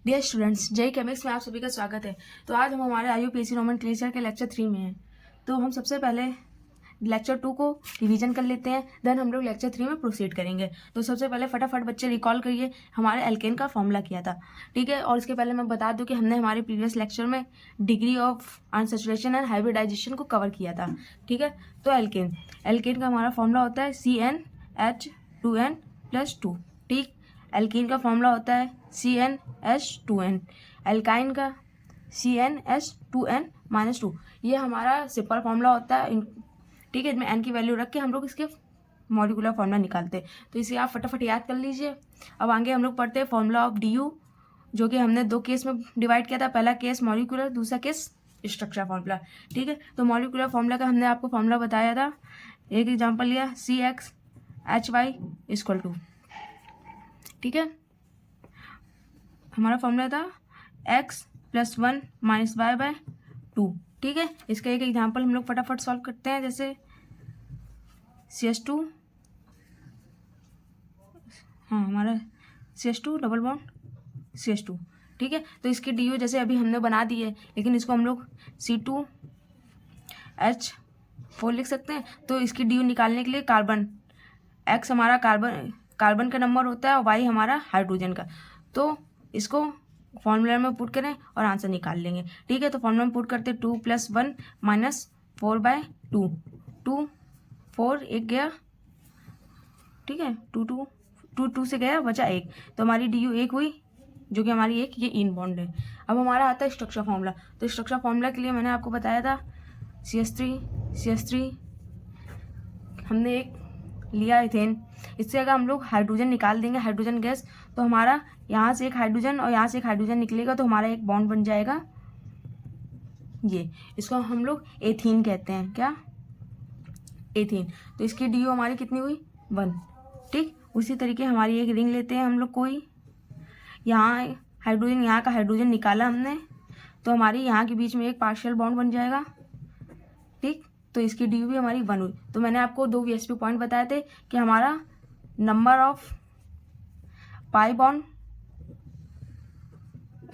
Dear students, जय केमिक्स में आप सभी का स्वागत है। तो आज हम हमारे IUPAC नोमेनक्लेचर के लेक्चर 3 में हैं। तो हम सबसे पहले लेक्चर 2 को रिवीजन कर लेते हैं, देन हम लोग लेक्चर 3 में प्रोसीड करेंगे। तो सबसे पहले फटाफट बच्चे रिकॉल करिए हमारे एल्केन का फॉर्मूला किया था, ठीक है। और इसके पहले मैं बता दूं कि हमने हमारे प्रीवियस लेक्चर में degree of unsaturation and hybridization को कवर किया था, ठीक है। तो एल्केन का हमारा फॉर्मूला होता है CnH2n+2, ठीक। एल्कीन का फॉर्मूला होता है CnH2n, एल्काइन का CnH2n-2। ये हमारा सिंपल फॉर्मूला होता है, ठीक है। इसमें n की वैल्यू रख के हम लोग इसके मॉलिक्यूलर फॉर्मूला निकालते हैं। तो इसे आप फटाफट याद कर लीजिए। अब आगे हम लोग पढ़ते हैं फॉर्मूला ऑफ DU, जो कि हमने 2 केस में डिवाइड किया था। पहला केस मॉलिक्यूलर, दूसरा केस स्ट्रक्चर फॉर्मूला, ठीक है। तो मॉलिक्यूलर फॉर्मूला का हमने आपको फॉर्मूला बताया था, एक एग्जाम्पल लिया CxHy=, ठीक है। हमारा फॉर्मूला था x+1 - y/2, ठीक है। इसका एक एग्जांपल हम लोग फटाफट सॉल्व करते हैं, जैसे CH2, हाँ हमारा CH2 डबल बॉन्ड CH2, ठीक है। तो इसकी DU जैसे अभी हमने बना दी है, लेकिन इसको हम लोग C2H4 लिख सकते हैं। तो इसकी DU निकालने के लिए कार्बन, x हमारा कार्बन का नंबर होता है और y हमारा हाइड्रोजन का। तो इसको फॉर्मूला में पुट करें और आंसर निकाल लेंगे, ठीक है। तो फॉर्मूला में पुट करते 2 + 1 - 4/2, 2 4 1 गया, ठीक है। 2 से गया, बचा 1, तो हमारी DU 1 हुई, जो कि हमारी एक ये इन बॉन्ड है। अब हमारा आता है स्ट्रक्चर फॉर्मूला। तो स्ट्रक्चर फॉर्मूला के लिए मैंने आपको बताया था CH3 हमने एक लिया इथेन। इससे अगर हम लोग हाइड्रोजन निकाल देंगे, हाइड्रोजन गैस, तो हमारा यहाँ से एक हाइड्रोजन और यहाँ से एक हाइड्रोजन निकलेगा, तो हमारा एक बॉन्ड बन जाएगा ये। इसको हम लोग एथीन कहते हैं, क्या, एथीन। तो इसकी DU हमारी कितनी हुई, 1, ठीक। उसी तरीके हमारी एक रिंग लेते हैं हम लोग कोई, यहाँ हाइड्रोजन, यहाँ का हाइड्रोजन निकाला हमने, तो हमारी यहाँ के बीच में एक पार्शियल बॉन्ड बन जाएगा, ठीक। तो इसकी DU भी हमारी 1 हुई। तो मैंने आपको 2 VSP पॉइंट बताए थे कि हमारा number of pi bond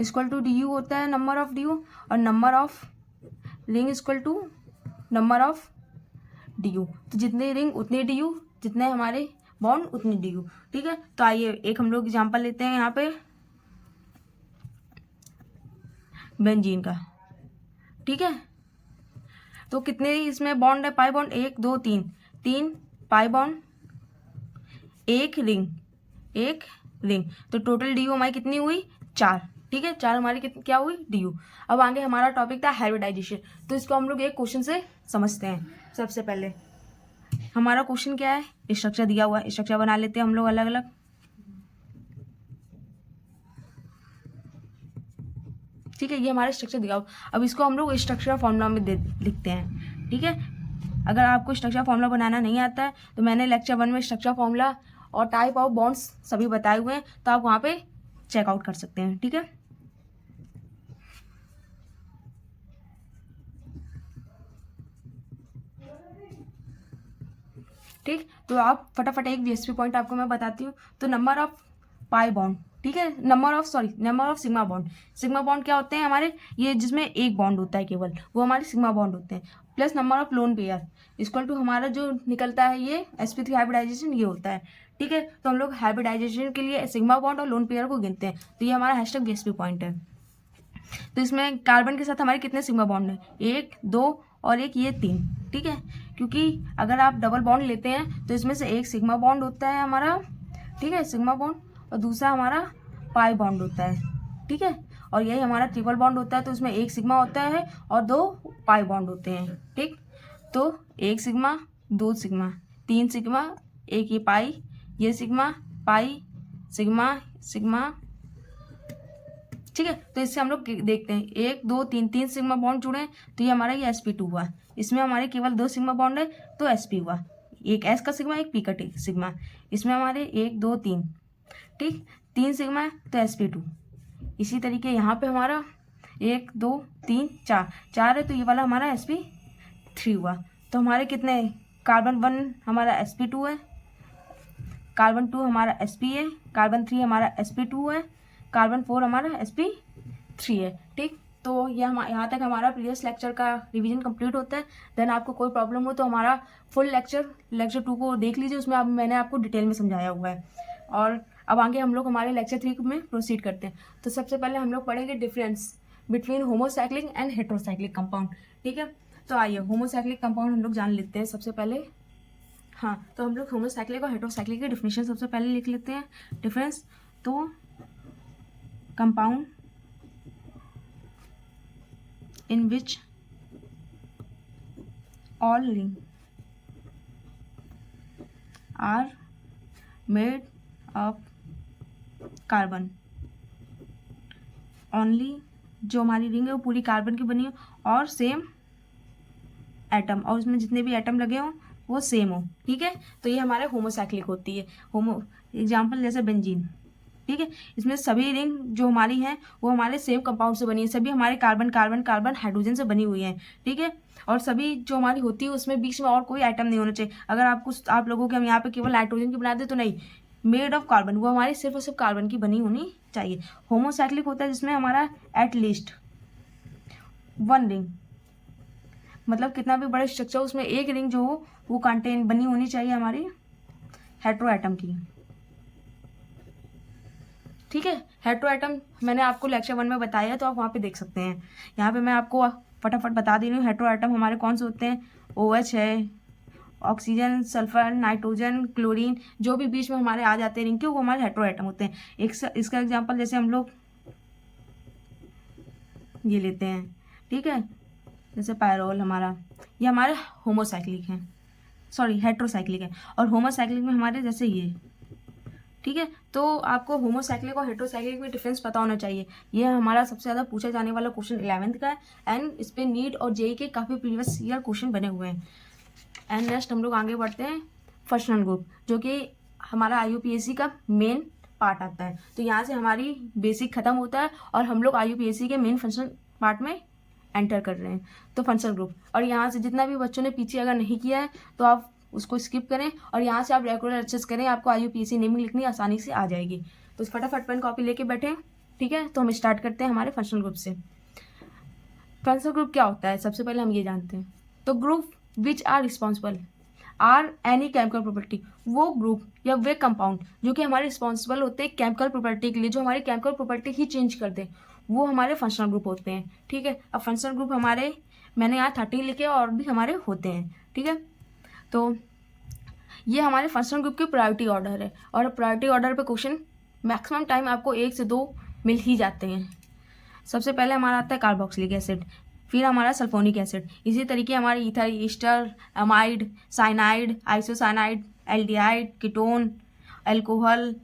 equal to DU होता है, नंबर ऑफ DU, और number of ring equal to number of DU। तो जितने रिंग उतने DU, जितने हमारे बॉन्ड उतनी DU, ठीक है। तो आइए एक हम लोग एग्जांपल लेते हैं यहाँ पे बेंजीन का, ठीक है। तो कितने इसमें बॉन्ड है, पाई बॉन्ड 1 2 3, 3 पाई बॉन्ड, एक रिंग, तो टोटल DU हमारी कितनी हुई, 4, ठीक है। 4 हमारी क्या हुई, DU। अब आगे हमारा टॉपिक था हाइब्रिडाइजेशन। तो इसको हम लोग एक क्वेश्चन से समझते हैं। सबसे पहले हमारा क्वेश्चन क्या है, स्ट्रक्चर दिया हुआ है, स्ट्रक्चर बना लेते हैं हम लोग अलग अलग, ठीक है। ये हमारा स्ट्रक्चर दिया हुआ। अब इसको हम लोग स्ट्रक्चर फॉर्मूला में लिखते हैं, ठीक है। अगर आपको स्ट्रक्चर फॉर्मूला बनाना नहीं आता है, तो मैंने लेक्चर 1 में स्ट्रक्चर फॉर्मूला और टाइप ऑफ बॉन्ड्स सभी बताए हुए हैं, तो आप वहाँ पे चेकआउट कर सकते हैं, ठीक है। ठीक, तो आप फटाफट एक VSP पॉइंट आपको मैं बताती हूँ। तो नंबर ऑफ पाई बॉन्ड, ठीक है, number of sigma bond. Sigma bond क्या होते हैं हमारे, ये जिसमें एक बॉन्ड होता है केवल, वो हमारे सिग्मा बॉन्ड होते हैं। Plus number of lone pair equal to हमारा जो निकलता है ये sp3 हाइब्रिडाइजेशन, ये होता है, ठीक है। तो हम लोग हाइब्रिडाइजेशन के लिए सिग्मा बॉन्ड और लोन पेयर को गिनते हैं। तो ये हमारा #VSP पॉइंट है। तो इसमें कार्बन के साथ हमारे कितने सिग्मा बॉन्ड है, 1 2 और एक ये 3, ठीक है। क्योंकि अगर आप डबल बॉन्ड लेते हैं तो इसमें से एक सिग्मा बॉन्ड होता है हमारा, ठीक है, सिग्मा बॉन्ड, और दूसरा हमारा पाई बॉन्ड होता है, ठीक है। और यही हमारा ट्रिपल बॉन्ड होता है, तो इसमें एक सिग्मा होता है और 2 पाई बॉन्ड होते हैं, ठीक। तो 1 सिग्मा 2 सिग्मा 3 सिग्मा, एक ये पाई, ये सिग्मा पाई सिग्मा सिग्मा, ठीक है। तो इससे हम लोग देखते हैं 1 2 3 3 सिग्मा बॉन्ड जुड़े हैं, तो ये हमारा ये sp2 हुआ। इसमें हमारे केवल 2 सिग्मा बॉन्ड है, तो sp हुआ, एक s का सिग्मा एक p का सिग्मा। इसमें हमारे 1 2 3, ठीक, 3 सिग्मा है तो sp2। इसी तरीके यहाँ पे हमारा 1 2 3 4 है, तो ये वाला हमारा sp3 हुआ। तो हमारे कितने, कार्बन 1 हमारा sp2 है, कार्बन 2 हमारा sp है, कार्बन 3 हमारा sp2 है, कार्बन 4 हमारा sp3 है। ठीक, तो ये यहाँ तक हमारा प्रीवियस लेक्चर का रिवीजन कंप्लीट होता है। देन आपको कोई प्रॉब्लम हो तो हमारा फुल लेक्चर 2 को देख लीजिए, उसमें मैंने आपको डिटेल में समझाया हुआ है। और अब आगे हम लोग हमारे लेक्चर 3 में प्रोसीड करते हैं। तो सबसे पहले हम लोग पढ़ेंगे difference between homocyclic and heterocyclic compound. ठीक है, तो आइए होमोसाइक्लिक कंपाउंड हम लोग जान लेते हैं सबसे पहले। हाँ, तो हम लोग होमोसाइक्लिक और हेट्रोसाइक्लिक की डिफिनेशन सबसे पहले लिख लेते हैं। डिफरेंस, तो compound in which all rings are made of carbon, only जो हमारी रिंग है वो पूरी कार्बन की बनी हो और सेम एटम, और उसमें जितने भी एटम लगे हों वो सेम हो। ठीक है, तो ये हमारे होमोसाइक्लिक होती है। होमो एग्जाम्पल जैसे बेंजीन। ठीक है, इसमें सभी रिंग जो हमारी हैं वो हमारे सेम कंपाउंड से बनी है, सभी हमारे कार्बन कार्बन कार्बन हाइड्रोजन से बनी हुई हैं। ठीक है, और सभी जो हमारी होती है उसमें बीच में और कोई आइटम नहीं होना चाहिए। अगर आप लोगों के हम यहाँ पे केवल नाइट्रोजन की बना दे तो नहीं, मेड ऑफ कार्बन, वो हमारी सिर्फ और सिर्फ कार्बन की बनी होनी चाहिए। होमोसाइक्लिक होता है जिसमें हमारा एट लीस्ट 1 रिंग, मतलब कितना भी बड़ा स्ट्रक्चर हो उसमें एक रिंग जो हो वो कंटेन बनी होनी चाहिए हमारी हेट्रो एटम की। ठीक है, हेट्रो एटम मैंने आपको लेक्चर 1 में बताया है, तो आप वहाँ पे देख सकते हैं। यहाँ पे मैं आपको फटाफट बता दे रही हूँ हेट्रो एटम हमारे कौन से होते हैं। OH है, ऑक्सीजन, सल्फर, नाइट्रोजन, क्लोरीन, जो भी बीच में हमारे आ जाते हैं रिंग के वो हमारे हेट्रो एटम होते हैं। इसका एग्जाम्पल जैसे हम लोग ये लेते हैं। ठीक है, जैसे पायरोल हमारा, ये हमारे होमोसाइक्लिक हैं, सॉरी हेट्रोसाइक्लिक है। और होमोसाइक्लिक में हमारे जैसे ये। ठीक है, तो आपको होमोसाइक्लिक और हेट्रोसाइक्लिक में डिफरेंस पता होना चाहिए। ये हमारा सबसे ज़्यादा पूछा जाने वाला क्वेश्चन 11th का है, एंड इस पर नीट और जेई के काफ़ी प्रीवियस ईयर क्वेश्चन बने हुए हैं। एंड नेक्स्ट हम लोग आगे बढ़ते हैं फंक्शनल ग्रुप, जो कि हमारा IUPAC का मेन पार्ट आता है। तो यहाँ से हमारी बेसिक खत्म होता है और हम लोग IUPAC के मेन फंक्शन पार्ट में एंटर कर रहे हैं। तो फंक्शनल ग्रुप, और यहाँ से जितना भी बच्चों ने पीछे अगर नहीं किया है तो आप उसको स्किप करें और यहाँ से आप रेगुलर एक्सेस करें, आपको IUPAC नेमिंग लिखनी आसानी से आ जाएगी। तो फटाफट पेन कॉपी लेके बैठे। ठीक है, तो हम स्टार्ट करते हैं हमारे फंक्शनल ग्रुप से। फंक्शनल ग्रुप क्या होता है सबसे पहले हम ये जानते हैं। तो group which are responsible are any chemical property, वो ग्रुप या वे कंपाउंड जो कि हमारे रिस्पॉन्सिबल होते हैं केमिकल प्रॉपर्टी के लिए, जो हमारी केमिकल प्रॉपर्टी ही चेंज कर दें, वो हमारे फंक्शनल ग्रुप होते हैं। ठीक है, अब फंक्शनल ग्रुप हमारे मैंने यहाँ 13 लिखे और भी हमारे होते हैं। ठीक है, तो ये हमारे फंक्शनल ग्रुप की प्रायोरिटी ऑर्डर है, और प्रायोरिटी ऑर्डर पे क्वेश्चन मैक्सिमम टाइम आपको 1 से 2 मिल ही जाते हैं। सबसे पहले हमारा आता है कार्बोक्सिलिक एसिड, फिर हमारा सल्फोनिक एसिड, इसी तरीके हमारे ether, ester, amide, cyanide, isocyanide, aldehyde, ketone, alcohol,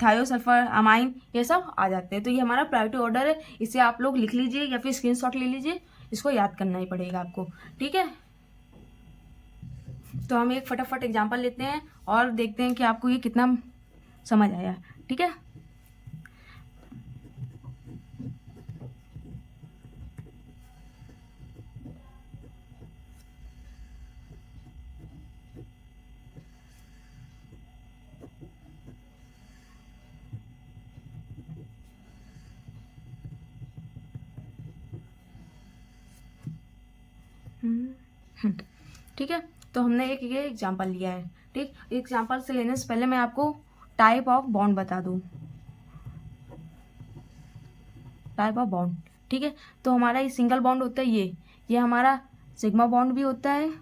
thiosulphur, amine, ये सब आ जाते हैं। तो ये हमारा प्रायोरिटी ऑर्डर है, इसे आप लोग लिख लीजिए या फिर स्क्रीनशॉट ले लीजिए, इसको याद करना ही पड़ेगा आपको। ठीक है, तो हम एक फटाफट एग्जाम्पल लेते हैं और देखते हैं कि आपको ये कितना समझ आया। ठीक है, ठीक है, तो हमने एक ये एग्जांपल लिया है। ठीक, एग्जांपल से लेने से पहले मैं आपको टाइप ऑफ बॉन्ड बता दूं। टाइप ऑफ बॉन्ड, ठीक है, तो हमारा ये सिंगल बॉन्ड होता है, ये हमारा सिग्मा बॉन्ड भी होता है,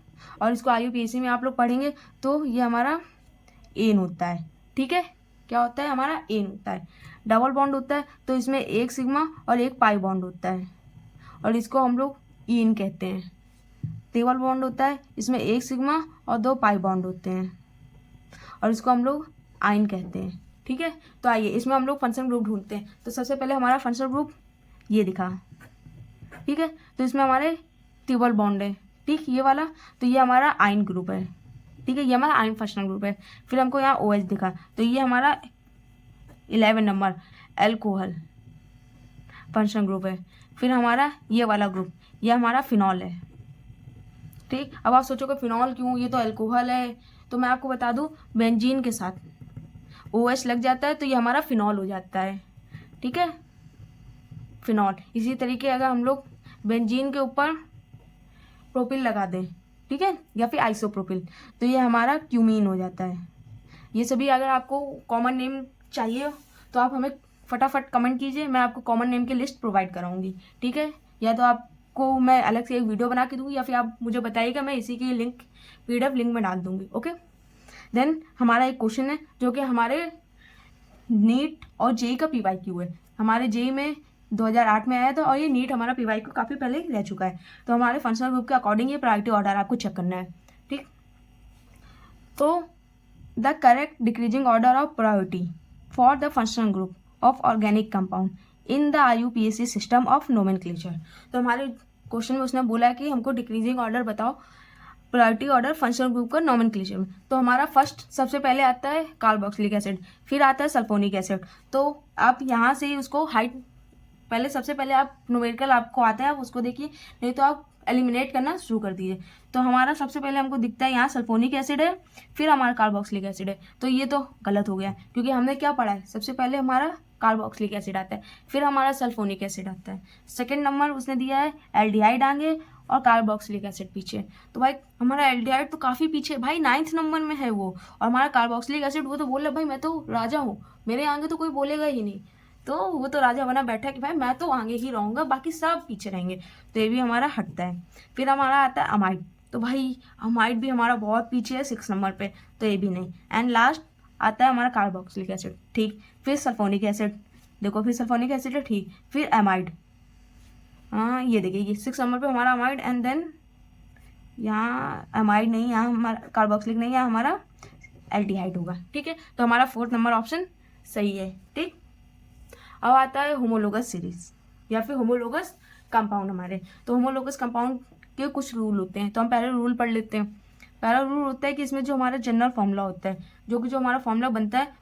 और इसको IUPAC में आप लोग पढ़ेंगे तो ये हमारा एन होता है। ठीक है, क्या होता है हमारा एन होता है। डबल बॉन्ड होता है तो इसमें एक सिग्मा और एक पाई बॉन्ड होता है, और इसको हम लोग इन कहते हैं। ट्रिपल बॉन्ड होता है, इसमें एक सिग्मा और 2 पाई बॉन्ड होते हैं, और इसको हम लोग आइन कहते हैं। ठीक है, तो आइए इसमें हम लोग फंक्शनल ग्रुप ढूंढते हैं। तो सबसे पहले हमारा फंक्शनल ग्रुप ये दिखा। ठीक है, तो इसमें हमारे ट्रिपल बॉन्ड है, ठीक, ये वाला, तो ये हमारा आइन ग्रुप है। ठीक है, ये हमारा आइन फंक्शनल ग्रुप है। फिर हमको यहाँ OH दिखा, तो ये हमारा 11 नंबर एल्कोहल फंक्शनल ग्रुप है। फिर हमारा ये वाला ग्रुप, ये हमारा फिनॉल है। ठीक, अब आप सोचोगे फिनॉल क्यों, ये तो अल्कोहल है। तो मैं आपको बता दूं, बेंजीन के साथ OH लग जाता है तो ये हमारा फिनॉल हो जाता है। ठीक है, फिनॉल। इसी तरीके अगर हम लोग बेंजीन के ऊपर प्रोपिल लगा दें, ठीक है, या फिर आइसोप्रोपिल, तो ये हमारा क्यूमीन हो जाता है। ये सभी अगर आपको कॉमन नेम चाहिए तो आप हमें फटाफट कमेंट कीजिए, मैं आपको कॉमन नेम की लिस्ट प्रोवाइड कराऊंगी, ठीक है। या तो आपको मैं अलग से एक वीडियो बना के दूँगी, या फिर आप मुझे बताइएगा, मैं इसी की लिंक PDF लिंक में डाल दूँगी। ओके, देन हमारा एक क्वेश्चन है जो कि हमारे नीट और जेई का PYQ है। हमारे जेई में 2008 में आया था और ये नीट हमारा PYQ काफ़ी पहले रह चुका है। तो हमारे फंक्शनल ग्रुप के अकॉर्डिंग ये प्रायोरिटी ऑर्डर आपको चेक करना है, ठीक। तो the correct decreasing order of priority for the functional group of organic compound in the IUPAC system of nomenclature. तो हमारे क्वेश्चन में उसने बोला कि हमको डिक्रीजिंग ऑर्डर बताओ प्रायोरिटी ऑर्डर फंक्शनल ग्रुप का नोमेनक्लेचर में। तो हमारा फर्स्ट सबसे पहले आता है कार्बोक्सिलिक एसिड, फिर आता है सल्फोनिक एसिड। तो आप यहाँ से ही उसको हाइट, पहले सबसे पहले आप न्यूमेरिकल आपको आता है आप उसको देखिए, नहीं तो आप एलिमिनेट करना शुरू कर दीजिए। तो हमारा सबसे पहले हमको दिखता है यहाँ सल्फोनिक एसिड है, फिर हमारा कार्बोक्सिलिक एसिड है। तो ये तो गलत हो गया, क्योंकि हमने क्या पढ़ा है, सबसे पहले हमारा कार्बोक्सिलिक एसिड आता है, फिर हमारा सल्फोनिक एसिड आता है, सेकेंड नंबर उसने दिया है एल्डिहाइड आगे और कार्बोक्सिलिक एसिड पीछे। तो भाई हमारा एल्डिहाइड तो काफ़ी पीछे भाई 9th नंबर में है वो, और हमारा कार्बोक्सिलिक एसिड वो तो बोल रहा भाई मैं तो राजा हूँ, मेरे आगे तो कोई बोलेगा ही नहीं। तो वो तो राजा बना बैठा कि भाई मैं तो आगे ही रहूँगा, बाकी सब पीछे रहेंगे। तो ये भी हमारा हटता है। फिर हमारा आता है अमाइड। तो भाई अमाइड भी हमारा बहुत पीछे है 6 नंबर पे, तो ये भी नहीं। एंड लास्ट आता है हमारा कार्बोक्सिलिक एसिड, ठीक। फिर सल्फोनिक एसिड, देखो फिर सल्फोनिक एसिड है, ठीक। फिर एमाइड, हाँ ये देखिए ये 6 नंबर पे हमारा अमाइड, एंड देन यहाँ अमाइड नहीं, यहाँ हमारा कार्बोक्सिलिक नहीं, यहाँ हमारा एल्डिहाइड होगा, ठीक है। तो हमारा 4th नंबर ऑप्शन सही है, ठीक। अब आता है होमोलोगस सीरीज या फिर होमोलोगस कंपाउंड हमारे। तो होमोलोगस कंपाउंड के कुछ रूल होते हैं, तो हम पहले रूल पढ़ लेते हैं। पहला रूल होता है कि इसमें जो हमारा जनरल फॉर्मूला होता है, जो हमारा फॉर्मूला बनता है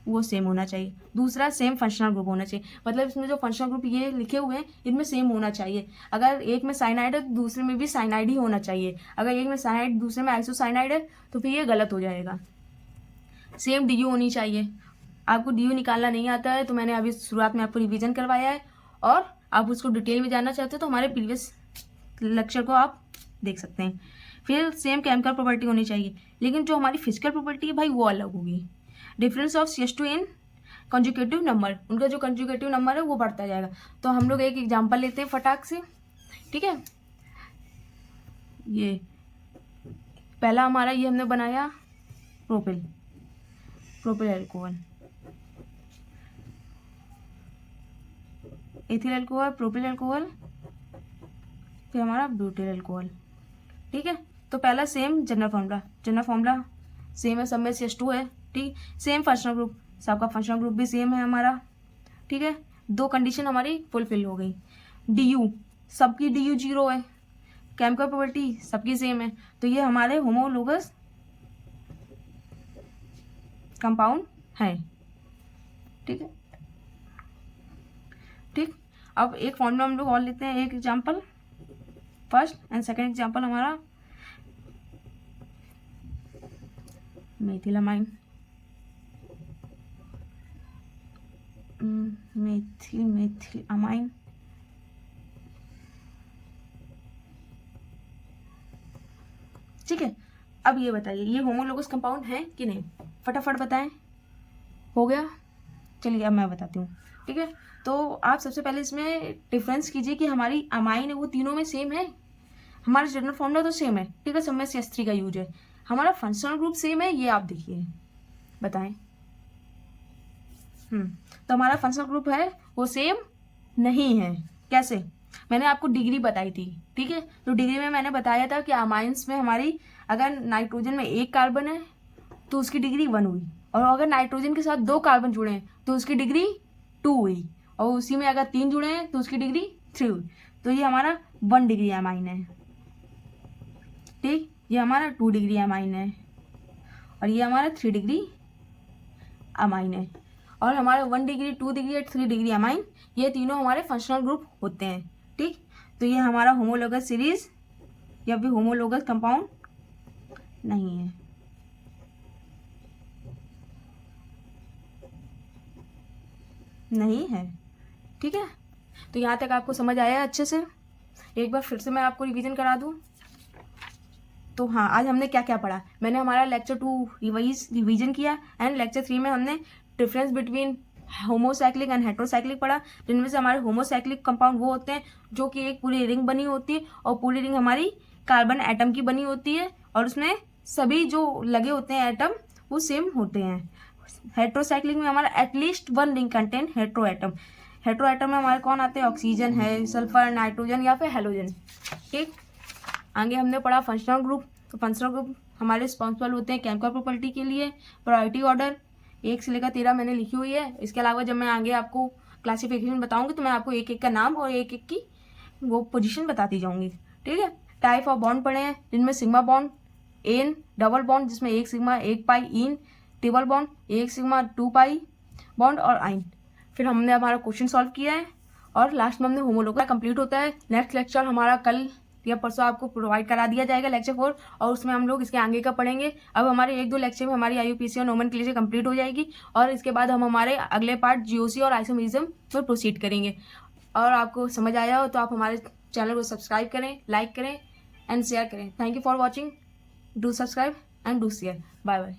वो सेम होना चाहिए। दूसरा सेम फंक्शनल ग्रुप होना चाहिए, मतलब इसमें जो फंक्शनल ग्रुप ये लिखे हुए हैं इनमें सेम होना चाहिए। अगर एक में साइनाइड है तो दूसरे में भी साइनाइड ही होना चाहिए। अगर एक में साइनाइड दूसरे में आइसोसाइनाइड है तो फिर ये गलत हो जाएगा। सेम DU होनी चाहिए। आपको DU निकालना नहीं आता है तो मैंने अभी शुरुआत में आपको रिवीजन करवाया है, और आप उसको डिटेल में जानना चाहते हो तो हमारे प्रीवियस लेक्चर को आप देख सकते हैं। फिर सेम केमिकल प्रॉपर्टी होनी चाहिए, लेकिन जो हमारी फिजिकल प्रॉपर्टी है भाई वो अलग होगी। Difference of CH2 in conjugative number, उनका जो कंजुगेटिव नंबर है वो बढ़ता जाएगा। तो हम लोग एक एग्जांपल लेते हैं फटाक से, ठीक है। ये पहला हमारा ये हमने बनाया propyl alcohol, ethyl alcohol, propyl alcohol, फिर हमारा ब्यूटिल अल्कोहल, ठीक है। तो पहला सेम जनरल फॉर्मूला सेम है, सब में CH2 है, ठीक। सेम फंक्शनल ग्रुप, सबका फंक्शनल ग्रुप भी सेम है हमारा, ठीक है। 2 कंडीशन हमारी फुलफिल हो गई। DU, सबकी DU 0 है। केमिकल प्रॉपर्टी सबकी सेम है, तो ये हमारे होमोलोगस कंपाउंड है, ठीक है, ठीक। अब एक फॉर्मूला हम लोग और लेते हैं, एक example, first and second example हमारा मेथिलामाइन, मेथिलामाइन, ठीक है। अब ये बताइए ये होमोलोगस कंपाउंड है कि नहीं, फटाफट बताएं। हो गया, चलिए अब मैं बताती हूँ, ठीक है। तो आप सबसे पहले इसमें डिफरेंस कीजिए कि हमारी अमाइन है वो तीनों में सेम है। हमारा जनरल फॉर्मूला तो सेम है, ठीक है, सब में CH3 का यूज है। हमारा फंक्शनल ग्रुप सेम है, ये आप देखिए, बताएं। तो हमारा फंक्शनल ग्रुप है वो सेम नहीं है, कैसे? मैंने आपको डिग्री बताई थी, ठीक है। तो डिग्री में मैंने बताया था कि अमाइंस में हमारी अगर नाइट्रोजन में 1 कार्बन है तो उसकी डिग्री 1 हुई, और अगर नाइट्रोजन के साथ 2 कार्बन जुड़े हैं तो उसकी डिग्री 2 हुई, और उसी में अगर 3 जुड़े हैं तो उसकी डिग्री 3 हुई। तो ये हमारा 1 डिग्री अमाइन है, ठीक। ये हमारा 2 डिग्री अमाइन है, और ये हमारा 3 डिग्री अमाइन है। और हमारा 1 डिग्री, 2 डिग्री और 3 डिग्री अमाइन, ये तीनों हमारे फंक्शनल ग्रुप होते हैं, ठीक। तो ये हमारा होमोलोगस सीरीज या फिर होमोलोगस कंपाउंड नहीं है, नहीं है। ठीक है, तो यहाँ तक आपको समझ आया है अच्छे से। एक बार फिर से मैं आपको रिवीजन करा दूँ तो हाँ, आज हमने क्या क्या पढ़ा। मैंने हमारा लेक्चर 2 रिवीजन किया एंड लेक्चर 3 में हमने difference between homocyclic and heterocyclic पढ़ा, जिनमें से हमारे होमोसाइक्लिक कंपाउंड वो होते हैं जो कि एक पूरी रिंग बनी होती है और पूरी रिंग हमारी कार्बन एटम की बनी होती है और उसमें सभी जो लगे होते हैं एटम वो सेम होते हैं। हेट्रोसाइक्लिक में हमारा at least 1 ring contain hetero atom. Hetero atom में हमारे कौन आते हैं, ऑक्सीजन है, सल्फर, नाइट्रोजन या फिर हेलोजन। ठीक, आगे हमने पढ़ा फंक्शनल ग्रुप। तो फंक्शनल ग्रुप हमारे रिस्पॉन्सिबल होते हैं केमिकल प्रॉपर्टी के लिए। प्रायोरिटी ऑर्डर 1 से लेकर 13 मैंने लिखी हुई है। इसके अलावा जब मैं आगे आपको क्लासिफिकेशन बताऊंगी तो मैं आपको एक एक का नाम और एक एक की वो पोजीशन बताती जाऊंगी। ठीक है, टाइप ऑफ बॉन्ड पढ़े हैं जिनमें सिग्मा बॉन्ड, एन, डबल बॉन्ड जिसमें 1 सिग्मा 1 पाई, इन, triple bond 1 sigma 2 pi bond और आइन। फिर हमने हमारा क्वेश्चन सॉल्व किया है और लास्ट में हमने होमोलोगा कंप्लीट होता है। नेक्स्ट लेक्चर हमारा कल या परसों आपको प्रोवाइड करा दिया जाएगा लेक्चर 4, और उसमें हम लोग इसके आगे का पढ़ेंगे। अब हमारे 1-2 लेक्चर में हमारी IUPAC और नोमेनक्लेचर कंप्लीट हो जाएगी और इसके बाद हम हमारे अगले पार्ट GOC और आइसोमेरिज्म पर प्रोसीड करेंगे। और आपको समझ आया हो तो आप हमारे चैनल को सब्सक्राइब करें, लाइक करें एंड शेयर करें। Thank you for watching. Do subscribe and do share. Bye bye.